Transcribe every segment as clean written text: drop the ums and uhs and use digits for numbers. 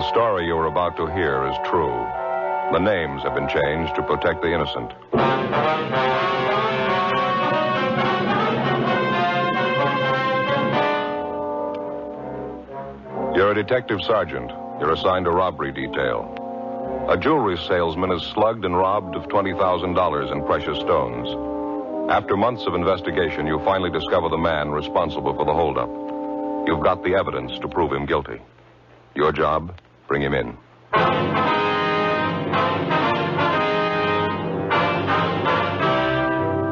The story you are about to hear is true. The names have been changed to protect the innocent. You're a detective sergeant. You're assigned a robbery detail. A jewelry salesman is slugged and robbed of $20,000 in precious stones. After months of investigation, you finally discover the man responsible for the holdup. You've got the evidence to prove him guilty. Your job, bring him in.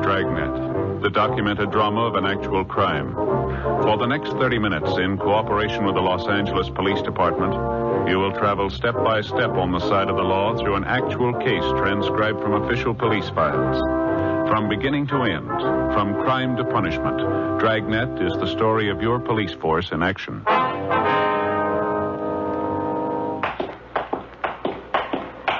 Dragnet, the documented drama of an actual crime. For the next 30 minutes, in cooperation with the Los Angeles Police Department, you will travel step by step on the side of the law through an actual case transcribed from official police files. From beginning to end, from crime to punishment, Dragnet is the story of your police force in action.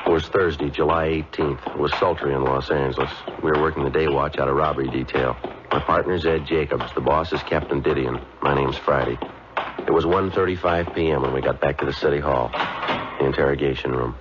It was Thursday, July 18th. It was sultry in Los Angeles. We were working the day watch out of robbery detail. My partner's Ed Jacobs. The boss is Captain Didion. My name's Friday. It was 1:35 p.m. when we got back to the city hall, the interrogation room.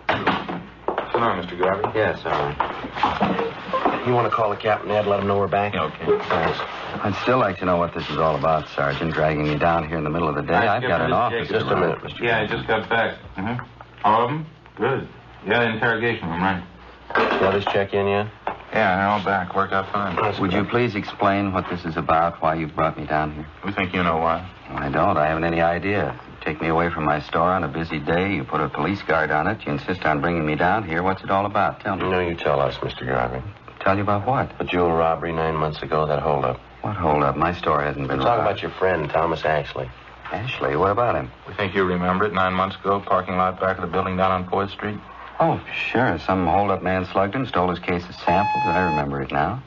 So long, Mr. Garvey. Yes, all right. You want to call the captain, Ed? Let him know we're back? Okay. Thanks. I'd still like to know what this is all about, Sergeant, dragging me down here in the middle of the day. I've got an office. Just a minute, Mr. Yeah, I just got back. Mm-hmm. All of them? Good. Yeah, the interrogation room, right. The others check in yet? Yeah, they're all back. Worked out fine. Would you please explain what this is about, why you've brought me down here? We think you know why. I don't. I haven't any idea. You take me away from my store on a busy day. You put a police guard on it. You insist on bringing me down here. What's it all about? Tell me. No, you tell us, Mr. Garvey. Tell you about what? The jewel robbery 9 months ago, that holdup. What holdup? My store hasn't been We're talking robbed. about your friend, Thomas Ashley. Ashley? What about him? We think you remember it 9 months ago, parking lot back of the building down on 4th Street. Oh, sure. Some hold-up man slugged him, stole his case of samples. I remember it now.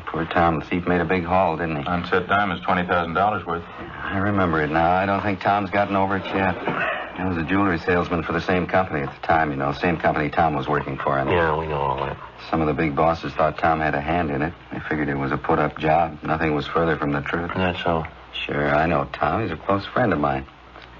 Poor Tom, the thief made a big haul, didn't he? Unset diamonds, $20,000 worth. I remember it now. I don't think Tom's gotten over it yet. I was a jewelry salesman for the same company at the time, you know. Same company Tom was working for. And Yeah, we know all that. some of the big bosses thought Tom had a hand in it. They figured it was a put-up job. Nothing was further from the truth. That's so. Sure, I know Tom. He's a close friend of mine.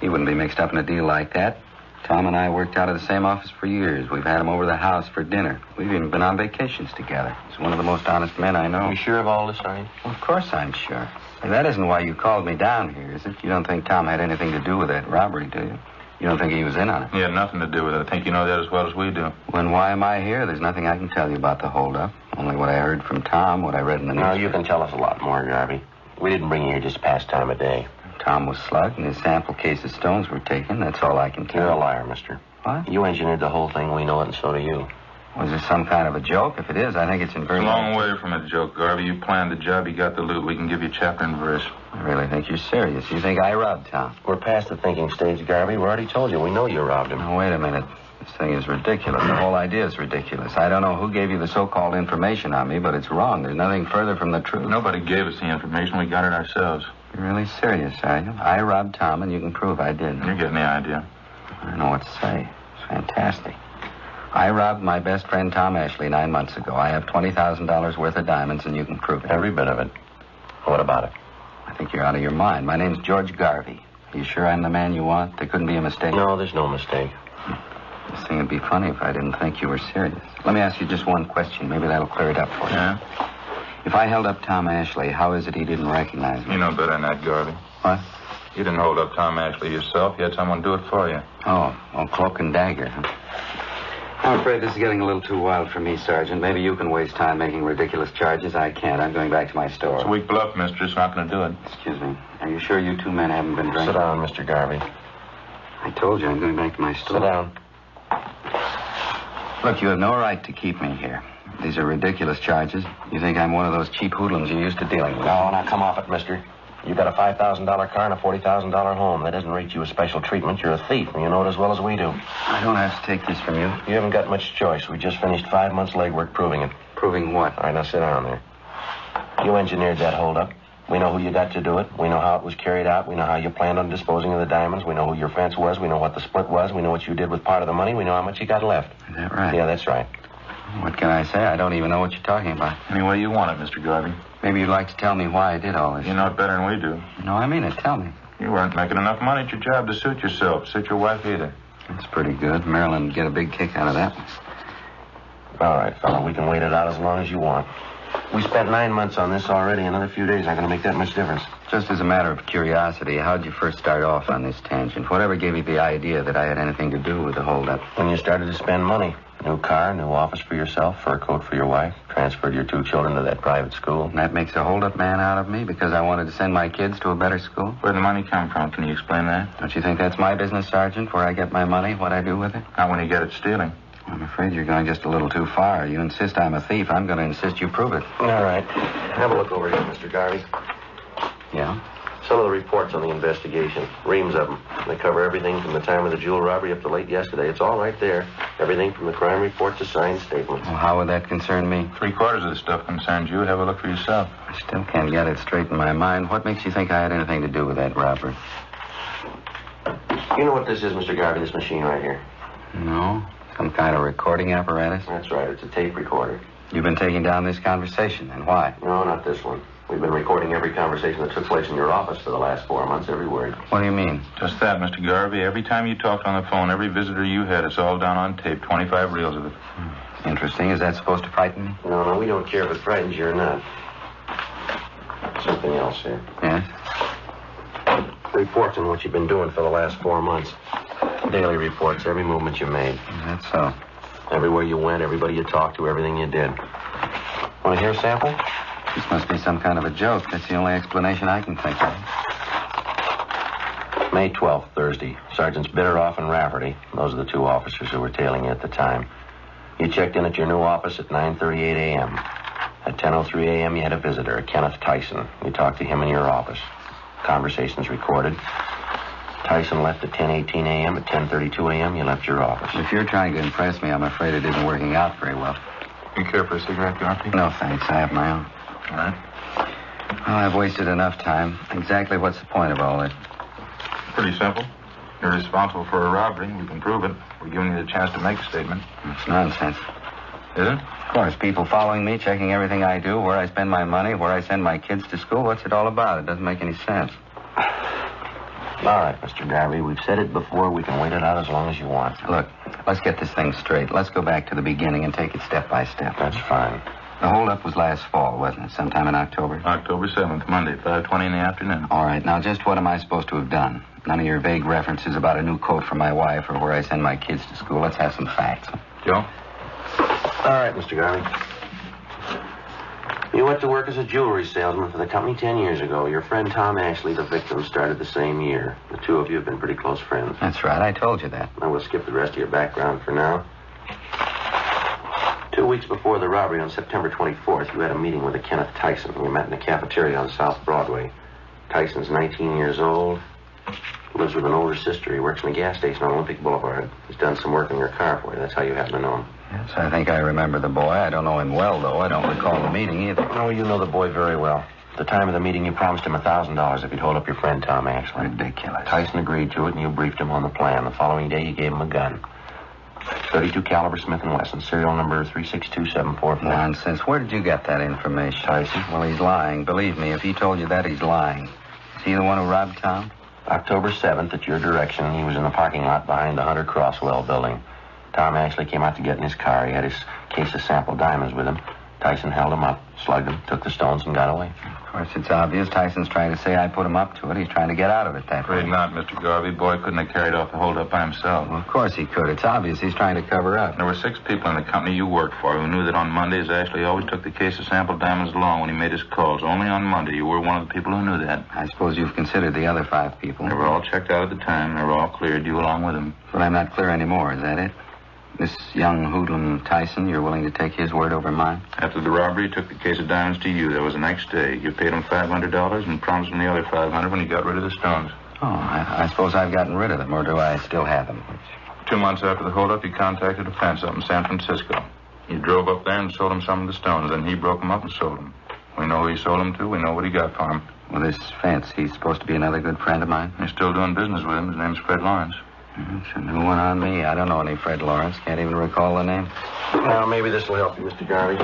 He wouldn't be mixed up in a deal like that. Tom and I worked out of the same office for years. We've had him over the house for dinner. We've even been on vacations together. He's one of the most honest men I know. You sure of all this, are you? Well, of course I'm sure. Hey, that isn't why you called me down here, is it? You don't think Tom had anything to do with that robbery, do you? You don't think he was in on it? He had nothing to do with it. I think you know that as well as we do. Then why am I here? There's nothing I can tell you about the holdup. Only what I heard from Tom, what I read in the news. No, you can tell us a lot more, Garvey. We didn't bring you here just past time of day. Tom was slugged and his sample case of stones were taken. That's all I can tell You're you. a liar, mister. What? You engineered the whole thing. We know it, and so do you. Was this some kind of a joke? If it is, I think it's in It's a very... long way from a joke, Garvey. You planned the job. You got the loot. We can give you chapter and verse. I really think you're serious. You think I robbed Tom? We're past the thinking stage, Garvey. We already told you. We know you robbed him. Now, wait a minute. This thing is ridiculous. The whole idea is ridiculous. I don't know who gave you the so-called information on me, but it's wrong. There's nothing further from the truth. Nobody gave us the information. We got it ourselves. You're really serious, are you? I robbed Tom, and you can prove I did. You're getting the idea. I don't know what to say. It's fantastic. I robbed my best friend Tom Ashley 9 months ago. I have $20,000 worth of diamonds, and you can prove it. Every bit of it. What about it? I think you're out of your mind. My name's George Garvey. Are you sure I'm the man you want? There couldn't be a mistake? No, there's no mistake. This thing would be funny if I didn't think you were serious. Let me ask you just one question. Maybe that'll clear it up for you. Yeah? If I held up Tom Ashley, how is it he didn't recognize me? You know better than that, Garvey. What? You didn't hold up Tom Ashley yourself. You had someone do it for you. Oh, cloak and dagger, huh? I'm afraid this is getting a little too wild for me, Sergeant. Maybe you can waste time making ridiculous charges. I can't. I'm going back to my store. It's a weak bluff, mister. It's not going to do it. Excuse me. Are you sure you two men haven't been drinking? Sit down, Mr. Garvey. I told you I'm going back to my store. Sit down. Look, you have no right to keep me here. These are ridiculous charges. You think I'm one of those cheap hoodlums you're used to dealing with. No, now come off it, mister. You got a $5,000 car and a $40,000 home. That doesn't rate you a special treatment. You're a thief, and you know it as well as we do. I don't have to take this from you. You haven't got much choice. We just finished 5 months' legwork proving it. Proving what? All right, now sit down there. You engineered that holdup. We know who you got to do it. We know how it was carried out. We know how you planned on disposing of the diamonds. We know who your fence was. We know what the split was. We know what you did with part of the money. We know how much you got left. Is that right? Yeah, that's right. What can I say? I don't even know what you're talking about. Any way you want it, Mr. Garvey. Maybe you'd like to tell me why I did all this. You know it better than we do. No, I mean it. Tell me. You weren't making enough money at your job to suit yourself, suit your wife either. That's pretty good. Marilyn would get a big kick out of that. All right, fella, we can wait it out as long as you want. We spent 9 months on this already. Another few days aren't going to make that much difference. Just as a matter of curiosity, how'd you first start off on this tangent? Whatever gave you the idea that I had anything to do with the holdup? When you started to spend money. New car, new office for yourself, fur coat for your wife, transferred your 2 children to that private school. And that makes a holdup man out of me because I wanted to send my kids to a better school? Where'd the money come from? Can you explain that? Don't you think that's my business, Sergeant, where I get my money, what I do with it? Not when you get it stealing. I'm afraid you're going just a little too far. You insist I'm a thief. I'm going to insist you prove it. All right. Have a look over here, Mr. Garvey. Yeah? Some of the reports on the investigation. Reams of them. They cover everything from the time of the jewel robbery up to late yesterday. It's all right there. Everything from the crime report to signed statements. Well, how would that concern me? 3/4 of the stuff concerns you. Have a look for yourself. I still can't get it straight in my mind. What makes you think I had anything to do with that robbery? You know what this is, Mr. Garvey, this machine right here? No? Some kind of recording apparatus? That's right. It's a tape recorder. You've been taking down this conversation, and why? No, not this one. We've been recording every conversation that took place in your office for the last 4 months, every word. What do you mean? Just that, Mr. Garvey. Every time you talked on the phone, every visitor you had, it's all down on tape. 25 reels of it. Interesting. Is that supposed to frighten me? No, we don't care if it frightens you or not. Something else here. Yes? Reports on what you've been doing for the last 4 months. Daily reports, every movement you made. That's so. Everywhere you went, everybody you talked to, everything you did. Want to hear a sample? This must be some kind of a joke. That's the only explanation I can think of. May 12th, Thursday. Sergeants Bitteroff and Rafferty. Those are the 2 officers who were tailing you at the time. You checked in at your new office at 9:38 a.m. At 10:03 a.m., you had a visitor, a Kenneth Tyson. You talked to him in your office. Conversations recorded. Tyson left at 10:18 a.m. At 10:32 a.m., you left your office. If you're trying to impress me, I'm afraid it isn't working out very well. You care for a cigarette, Garvey? No, thanks. I have my own. All right. Well, I've wasted enough time. Exactly what's the point of all this? Pretty simple. You're responsible for a robbery. We can prove it. We're giving you the chance to make a statement. It's nonsense. Is it? Of course, people following me, checking everything I do, where I spend my money, where I send my kids to school. What's it all about? It doesn't make any sense. All right, Mr. Garvey, we've said it before. We can wait it out as long as you want. Look, let's get this thing straight. Let's go back to the beginning and take it step by step. That's fine. The holdup was last fall, wasn't it? Sometime in October? October 7th, Monday, 5:20 in the afternoon. All right, now just what am I supposed to have done? None of your vague references about a new coat for my wife or where I send my kids to school. Let's have some facts. Joe? All right, Mr. Garvey. You went to work as a jewelry salesman for the company 10 years ago. Your friend Tom Ashley, the victim, started the same year. The 2 of you have been pretty close friends. That's right, I told you that. Now, we'll skip the rest of your background for now. 2 weeks before the robbery on September 24th, you had a meeting with a Kenneth Tyson. You met in a cafeteria on South Broadway. Tyson's 19 years old. Lives with an older sister. He works in a gas station on Olympic Boulevard. He's done some work on your car for you. That's how you happen to know him. Yes, I think I remember the boy. I don't know him well, though. I don't recall the meeting either. No, you know the boy very well. At the time of the meeting, you promised him $1,000 if he'd hold up your friend Tom Ashley. Ridiculous. Tyson agreed to it, and you briefed him on the plan. The following day, you gave him a gun. .32 caliber Smith & Wesson, serial number 362744. Nonsense. Where did you get that information? Tyson. Well, he's lying. Believe me, if he told you that, he's lying. Is he the one who robbed Tom? October 7th, at your direction, he was in the parking lot behind the Hunter Crosswell building. Tom Ashley came out to get in his car. He had his case of sample diamonds with him. Tyson held him up, slugged him, took the stones, and got away. Of course, it's obvious. Tyson's trying to say I put him up to it. He's trying to get out of it that way. Afraid not, Mr. Garvey. Boy couldn't have carried off the holdup by himself. Well, of course he could. It's obvious he's trying to cover up. There were 6 people in the company you worked for who knew that on Mondays Ashley always took the case of sample diamonds along when he made his calls. Only on Monday you were one of the people who knew that. I suppose you've considered the other 5 people. They were all checked out at the time. They were all cleared, you along with them. But I'm not clear anymore. Is that it? This young hoodlum Tyson, you're willing to take his word over mine? After the robbery, he took the case of diamonds to you. That was the next day. You paid him $500 and promised him the other $500 when he got rid of the stones. Oh, I suppose I've gotten rid of them, or do I still have them? 2 months after the holdup, he contacted a fence up in San Francisco. He drove up there and sold him some of the stones. Then he broke them up and sold them. We know who he sold them to. We know what he got for him. Well, this Fence, he's supposed to be another good friend of mine? He's still doing business with him. His name's Fred Lawrence. It's a new one on me. I don't know any Fred Lawrence. Can't even recall the name. Well, maybe this will help you, Mr. Garvey.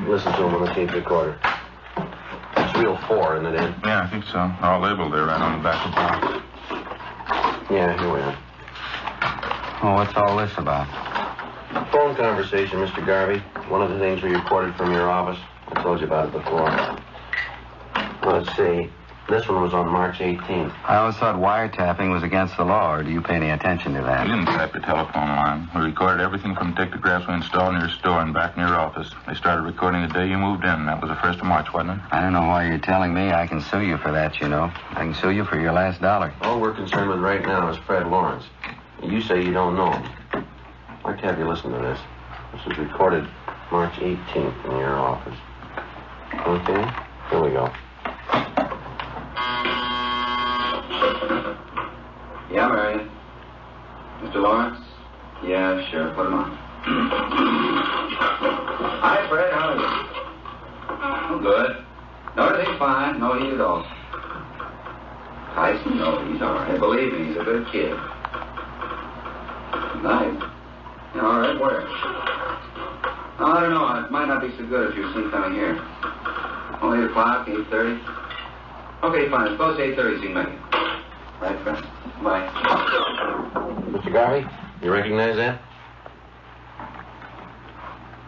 Listen to him on the tape recorder. It's reel 4, isn't it, Ed? Yeah, I think so. All labeled there right on the back of the box. Yeah, here we are. Oh, what's all this about? Phone conversation, Mr. Garvey. One of the things we recorded from your office. I told you about it before. Let's see. This one was on March 18th. I always thought wiretapping was against the law, or do you pay any attention to that? We didn't tap your telephone line. We recorded everything from dictographs we installed in your store and back in your office. They started recording the day you moved in. That was the 1st of March, wasn't it? I don't know why you're telling me. I can sue you for that, you know. I can sue you for your last dollar. All we're concerned with right now is Fred Lawrence. You say you don't know him. I'd like to have you listen to this. This was recorded March 18th in your office. Okay? Here we go. Yeah, Marion. Mr. Lawrence? Yeah, sure. Put him on. Hi, Fred. How are you? Oh, good. No, everything's fine. No heat at all. Tyson? No, he's all right. Believe me, he's a good kid. Nice. Yeah, all right. Where? Oh, I don't know. It might not be so good if you're seen coming here. Oh, 8 o'clock, 8:30? Okay, fine. Suppose 8:30 so you can make it. Right, friend. Bye. Mr. Garvey, you recognize that?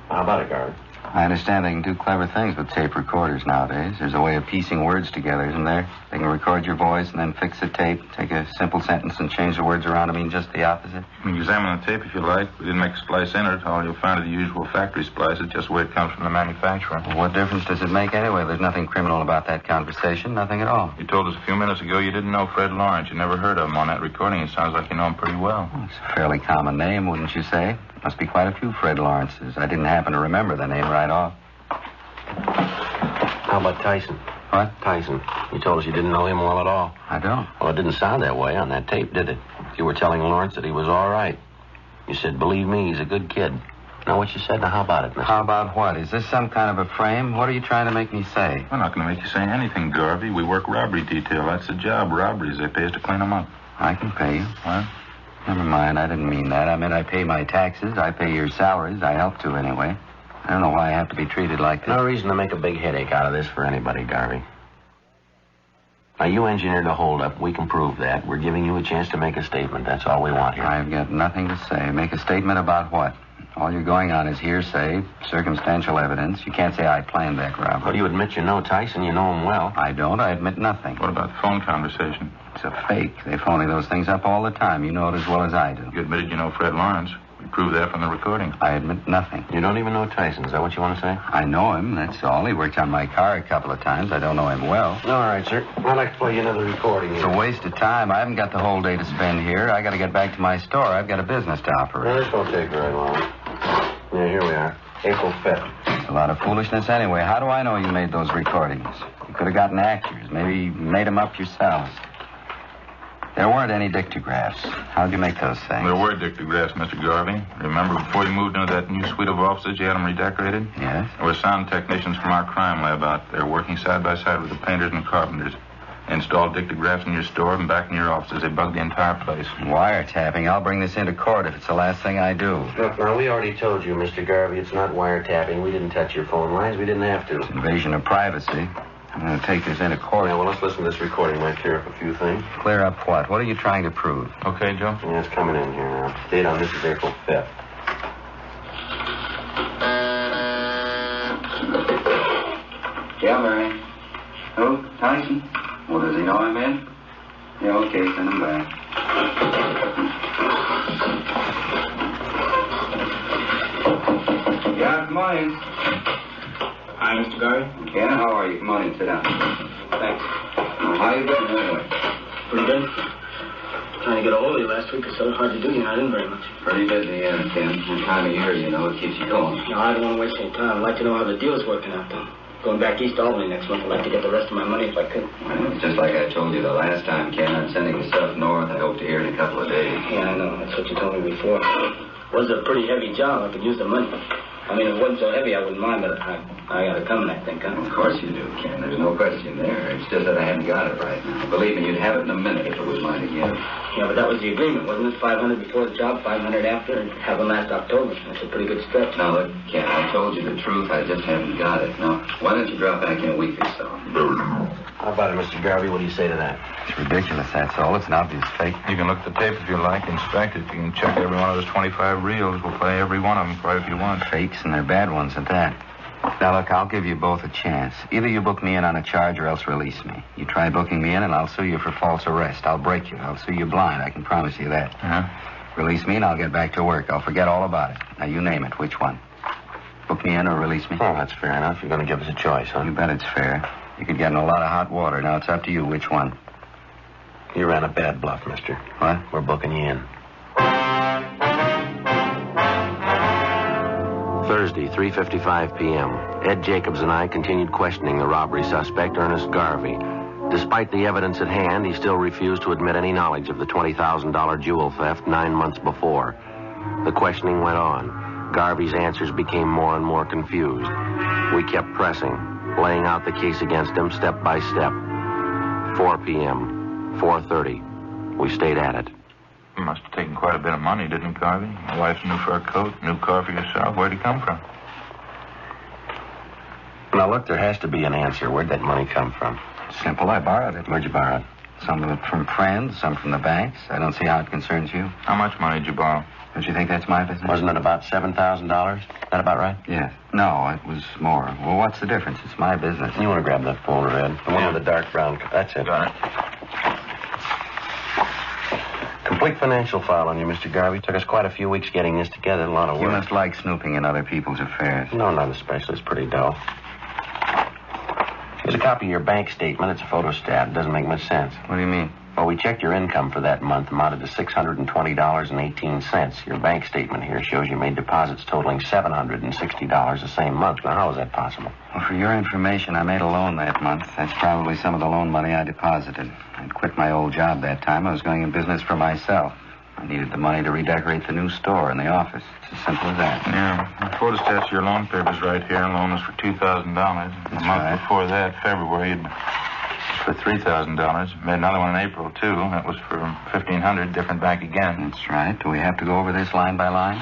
How about it, Garvey? I understand they can do clever things with tape recorders nowadays. There's a way of piecing words together, isn't there? They can record your voice and then fix the tape, take a simple sentence and change the words around to mean just the opposite. You can examine the tape if you like. We didn't make a splice in it. All you'll find are the usual factory splices, just the way it comes from the manufacturer. Well, what difference does it make anyway? There's nothing criminal about that conversation, nothing at all. You told us a few minutes ago you didn't know Fred Lawrence. You never heard of him on that recording. It sounds like you know him pretty well. Well, it's a fairly common name, wouldn't you say? Must be quite a few Fred Lawrences. I didn't happen to remember the name right off. How about Tyson? What? Tyson. You told us you didn't know him well at all. I don't. Well, it didn't sound that way on that tape, did it? You were telling Lawrence that he was all right. You said, believe me, he's a good kid. Now, what you said, now how about it, mister? How about what? Is this some kind of a frame? What are you trying to make me say? We're not going to make you say anything, Garvey. We work robbery detail. That's the job. Robberies. They pay us to clean them up. I can pay you. What? Never mind. I didn't mean that. I meant I pay my taxes. I pay your salaries. I help to, anyway. I don't know why I have to be treated like this. No reason to make a big headache out of this for anybody, Garvey. Now, you engineered a holdup. We can prove that. We're giving you a chance to make a statement. That's all we want here. I've got nothing to say. Make a statement about what? All you're going on is hearsay, circumstantial evidence. You can't say I planned that robbery. Well, you admit you know Tyson. You know him well. I don't. I admit nothing. What about the phone conversation? It's a fake. They phony those things up all the time. You know it as well as I do. You admitted you know Fred Lawrence. We proved that from the recording. I admit nothing. You don't even know Tyson. Is that what you want to say? I know him, that's all. He worked on my car a couple of times. I don't know him well. All right, sir. I'd like to play you another recording. It's a waste of time. I haven't got the whole day to spend here. I got to get back to my store. I've got a business to operate. Well, this won't take very long. Yeah, here we are. April 5th. It's a lot of foolishness anyway. How do I know you made those recordings? You could have gotten actors. Maybe made them up yourselves. There weren't any dictographs. How'd you make those things? There were dictographs, Mr. Garvey. Remember, before you moved into that new suite of offices, you had them redecorated? Yes. There were sound technicians from our crime lab out there working side by side with the painters and carpenters. They installed dictographs in your store and back in your offices. They bugged the entire place. Wiretapping. I'll bring this into court if it's the last thing I do. Look, now, we already told you, Mr. Garvey, it's not wiretapping. We didn't touch your phone lines. We didn't have to. It's invasion of privacy. I'm going to take this into court. Yeah, well, let's listen to this recording. Might clear up a few things. Clear up what? What are you trying to prove? Okay, Joe? Yeah, it's coming in here now. Date on this is April 5th. Yeah, Mary. Who? Tyson? Well, does he know I'm in? Yeah, okay, send him back. Yeah, good morning. Hi, Mr. Garvey. Yeah, how are you? Come on in, sit down. Thanks. How you doing anyway? Pretty good. Trying to get a hold of you last week or so. Hard to do. You're not in very much. Pretty busy, yeah, Ken. This time of year, you know, it keeps you going. No, I don't want to waste any time. I'd like to know how the deal's working out, though. Going back east to Albany next month. I'd like to get the rest of my money if I could. Well, it's just like I told you the last time, Ken. I'm sending the stuff north. I hope to hear in a couple of days. Yeah, I know. That's what you told me before. It was a pretty heavy job. I could use the money. I mean, if it wasn't so heavy, I wouldn't mind, but I got it coming, I think, huh? Of course you do, Ken. There's no question there. It's just that I haven't got it right now. Believe me, you'd have it in a minute if it was mine again. Yeah, but that was the agreement, wasn't it? 500 before the job, 500 after, and have them last October. That's a pretty good stretch. Now, look, Ken, I told you the truth. I just haven't got it. Now, why don't you drop back in a week or so? How about it, Mr. Garvey? What do you say to that? It's ridiculous, that's all. It's an obvious fake. You can look at the tape if you like, inspect it. You can check every one of those 25 reels. We'll play every one of them for you if you want. Fakes, and they're bad ones at that. Now, look, I'll give you both a chance. Either you book me in on a charge or else release me. You try booking me in, and I'll sue you for false arrest. I'll break you. I'll sue you blind. I can promise you that. Uh-huh. Release me, and I'll get back to work. I'll forget all about it. Now, you name it. Which one? Book me in or release me? Oh, that's fair enough. You're going to give us a choice, huh? You bet it's fair. You could get in a lot of hot water. Now, it's up to you. Which one? You ran a bad bluff, mister. What? We're booking you in. Thursday, 3:55 p.m. Ed Jacobs and I continued questioning the robbery suspect, Ernest Garvey. Despite the evidence at hand, he still refused to admit any knowledge of the $20,000 jewel theft 9 months before. The questioning went on. Garvey's answers became more and more confused. We kept pressing, laying out the case against him step by step. 4 p.m., 4:30. We stayed at it. You must have taken quite a bit of money, didn't you, Garvey? Your wife's new fur coat, new car for yourself. Where'd it come from? Now, look, there has to be an answer. Where'd that money come from? Simple. I borrowed it. Where'd you borrow it? Some of it from friends, some from the banks. I don't see how it concerns you. How much money did you borrow? Don't you think that's my business? Wasn't it about $7,000? That about right? Yes. No, it was more. Well, what's the difference? It's my business. You want to grab that folder, Ed? The one with the dark brown... That's it. Got it. Complete financial file on you, Mr. Garvey. Took us quite a few weeks getting this together. A lot of work. You must like snooping in other people's affairs. No, not especially. It's pretty dull. Here's a copy of your bank statement. It's a photostat. It doesn't make much sense. What do you mean? Well, we checked your income for that month, amounted to $620.18. Your bank statement here shows you made deposits totaling $760 the same month. Now, how is that possible? Well, for your information, I made a loan that month. That's probably some of the loan money I deposited. I'd quit my old job that time. I was going in business for myself. I needed the money to redecorate the new store and the office. It's as simple as that. Yeah. The photostats of your loan papers right here. Loan was for $2,000. The month right. before that, February, for $3,000. Made another one in April, too. That was for $1,500, different bank again. That's right. Do we have to go over this line by line?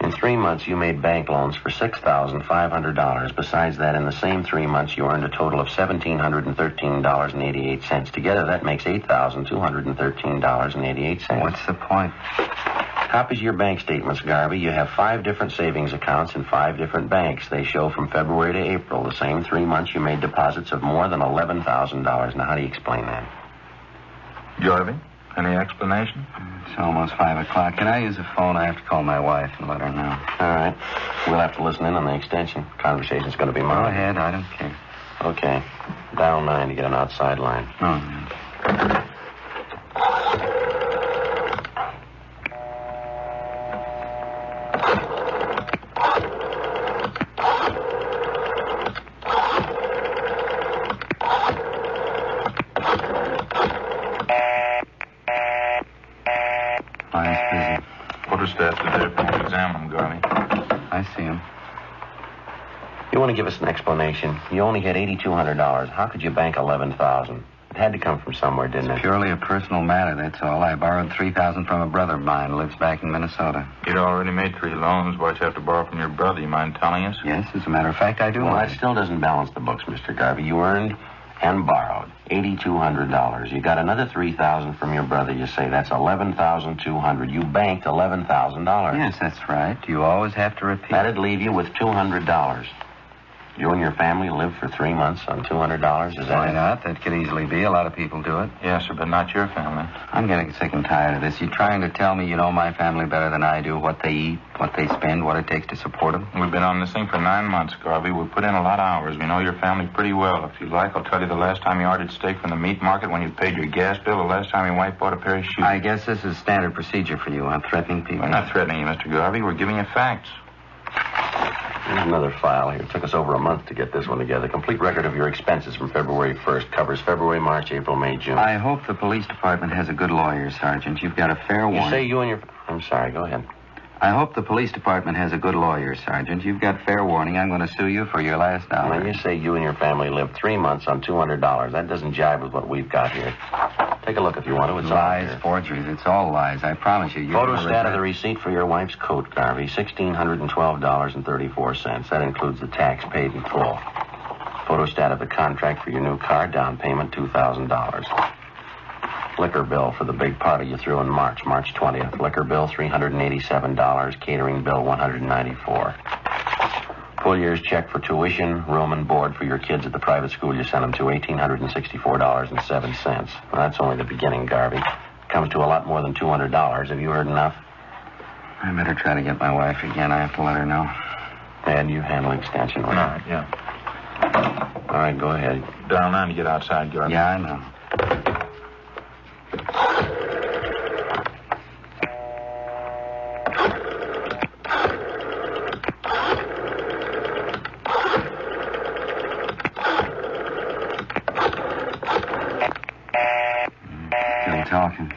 In 3 months, you made bank loans for $6,500. Besides that, in the same 3 months, you earned a total of $1,713.88. Together, that makes $8,213.88. What's the point? Copies of your bank statements, Garvey. You have 5 different savings accounts in 5 different banks. They show from February to April, the same 3 months, you made deposits of more than $11,000. Now, how do you explain that? Garvey, any explanation? It's almost 5 o'clock. Can I use the phone? I have to call my wife and let her know. All right. We'll have to listen in on the extension. Conversation's going to be Go mine. ahead. I don't care. Okay. Dial 9 to get an outside line. Oh, no. Photostats are there for you to examine them, Garvey. I see him. You want to give us an explanation? You only had $8,200. How could you bank $11,000? It had to come from somewhere, didn't it? Purely a personal matter, that's all. I borrowed $3,000 from a brother of mine who lives back in Minnesota. You'd already made 3 loans. Why'd you have to borrow from your brother? You mind telling us? Yes, as a matter of fact, I do. Well, that still doesn't balance the books, Mr. Garvey. You earned and borrowed $8,200. You got another $3,000 from your brother, you say. That's $11,200. You banked $11,000. Yes, that's right. You always have to repeat. That'd leave you with $200. You and your family lived for 3 months on $200? Is that Why it? not? That could easily be. A lot of people do it. Yes, sir, but not your family. I'm getting sick and tired of this. You trying to tell me you know my family better than I do, what they eat, what they spend, what it takes to support them? We've been on this thing for 9 months, Garvey. We've put in a lot of hours. We know your family pretty well. If you'd like, I'll tell you the last time you ordered steak from the meat market when you paid your gas bill, the last time your wife bought a pair of shoes. I guess this is standard procedure for you. I'm threatening people. We're not threatening you, Mr. Garvey. We're giving you facts. Here's another file here. It took us over a month to get this one together. Complete record of your expenses from February 1st. Covers February, March, April, May, June. I hope the police department has a good lawyer, Sergeant. You've got a fair warning. You say you and your... I'm sorry, go ahead. I hope the police department has a good lawyer, Sergeant. You've got fair warning. I'm going to sue you for your last dollar. When you say you and your family lived 3 months on $200, that doesn't jive with what we've got here. Take a look if you want to. It's lies, forgeries. It's all lies. I promise you. Photostat of the receipt for your wife's coat, Garvey. $1,612.34. That includes the tax paid in full. Photostat of the contract for your new car, down payment $2,000. Liquor bill for the big party you threw in March 20th. Liquor bill $387, catering bill $194. Full year's check for tuition, room, and board for your kids at the private school you sent them to, $1,864.07. Well, that's only the beginning, Garvey. Comes to a lot more than $200. Have you heard enough? I better try to get my wife again. I have to let her know. And you handle extension, will you? All right, yeah. All right, go ahead. Down line to get outside, Garvey. Yeah, I know. Still talking.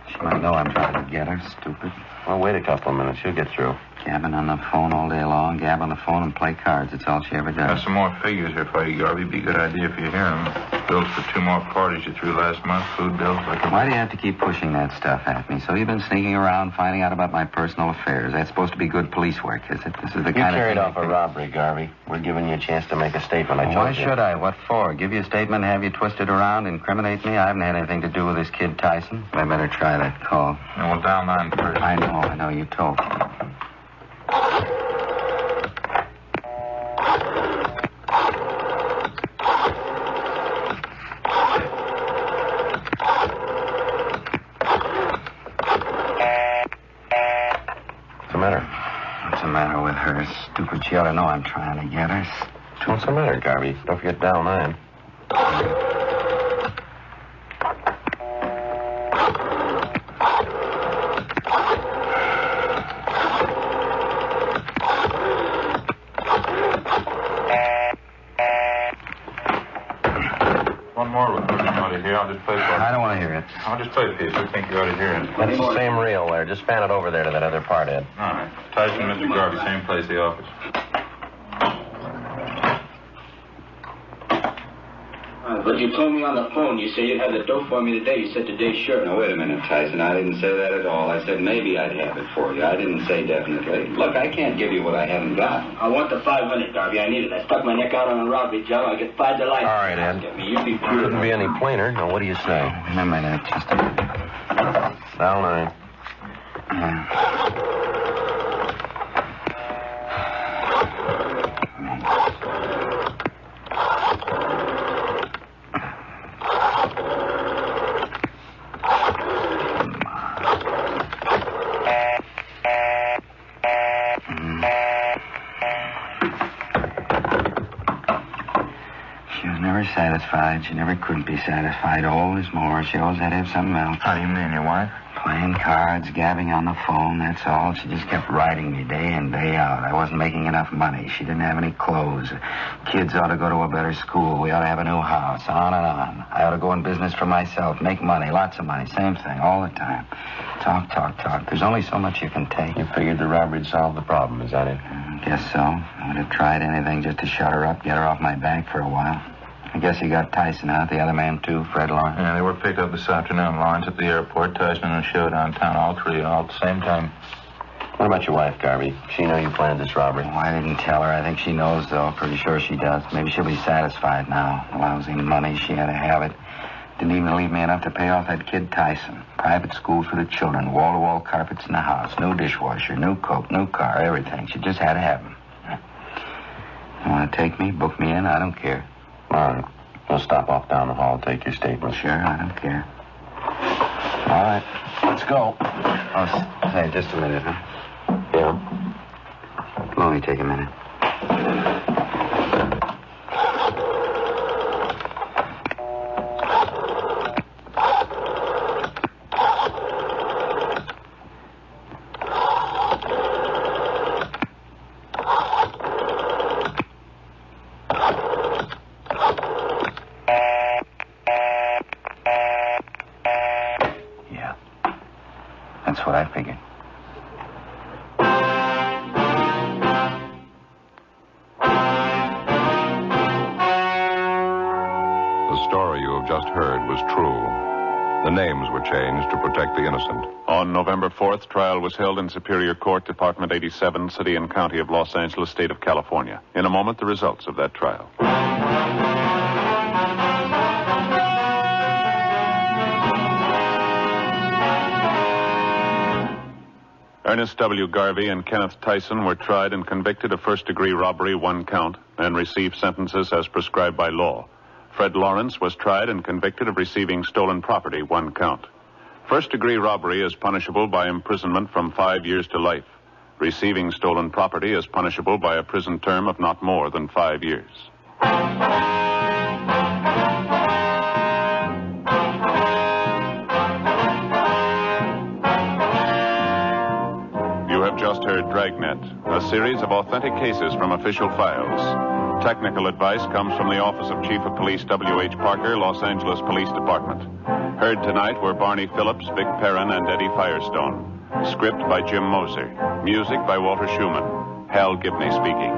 She might know I'm trying to get her, stupid. Well, wait a couple of minutes. She'll get through. Gabbing on the phone all day long, gab on the phone and play cards. That's all she ever Got does. some more figures here for you, Garvey. Be a good idea if you hear them. Bills for 2 more parties you threw last month. Food bills like a... Why do you have to keep pushing that stuff at me? So you've been sneaking around, finding out about my personal affairs. That's supposed to be good police work, is it? This is the You kind of carried thing off a robbery, Garvey. We're giving you a chance to make a statement. I told Why you. should I? What for? Give you a statement, have you twisted around, incriminate me? I haven't had anything to do with this kid Tyson. I better try that call. And we'll down line first. I know. You told me. What's the matter? What's the matter with her? Stupid. She ought to know I'm trying to get her. What's the matter, Garvey? Don't forget down line. One more recording you ought to hear. I'll just play for I it. don't want to hear it. I'll just play a piece. I think you ought to hear it. That's the same reel there. Just fan it over there to that other part, Ed. All right. Tyson, Mr. Garvey, same place, the office. But you told me on the phone, you said you'd have the dope for me today. You said today's sure. Now, wait a minute, Tyson. I didn't say that at all. I said maybe I'd have it for you. I didn't say definitely. Look, I can't give you what I haven't got. I want the 500, Garvey. I need it. I stuck my neck out on a robbery job. I get 5 to life. All right, Ed. Get me. You be Couldn't be any plainer. Now, what do you say? Wait a minute, just a minute. Down line. She was never satisfied. She never could be satisfied. Always more. She always had to have something else. How do you mean, your wife? Playing cards, gabbing on the phone, that's all. She just kept writing me day in, day out. I wasn't making enough money. She didn't have any clothes. Kids ought to go to a better school. We ought to have a new house. On and on. I ought to go in business for myself, make money, lots of money. Same thing, all the time. Talk. There's only so much you can take. You figured the robbery'd solve the problem, is that it? Guess so. I would have tried anything just to shut her up, get her off my back for a while. I guess you got Tyson out, the other man, too, Fred Lawrence. Yeah, they were picked up this afternoon. Lawrence at the airport, Tyson in a show downtown, all three, all at the same time. What about your wife, Garvey? She know you planned this robbery. Oh, I didn't tell her. I think she knows, though. Pretty sure she does. Maybe she'll be satisfied now. Lousy money. She had to have it. Didn't even leave me enough to pay off that kid Tyson. Private school for the children. Wall-to-wall carpets in the house. New dishwasher. New coat. New car. Everything. She just had to have them. You want to take me? Book me in? I don't care. All right. We'll stop off down the hall, take your statement. Sure, I don't care. All right. Let's go. Oh, say, just a minute, huh? Yeah. It'll only take a minute. That's what I figured. The story you have just heard was true. The names were changed to protect the innocent. On November 4th, trial was held in Superior Court, Department 87, City and County of Los Angeles, State of California. In a moment, the results of that trial. Ernest W. Garvey and Kenneth Tyson were tried and convicted of first-degree robbery, 1 count, and received sentences as prescribed by law. Fred Lawrence was tried and convicted of receiving stolen property, 1 count. First-degree robbery is punishable by imprisonment from 5 years to life. Receiving stolen property is punishable by a prison term of not more than 5 years. You have just heard Dragnet, a series of authentic cases from official files. Technical advice comes from the Office of Chief of Police W.H. Parker, Los Angeles Police Department. Heard tonight were Barney Phillips, Vic Perrin, and Eddie Firestone. Script by Jim Moser. Music by Walter Schumann. Hal Gibney speaking.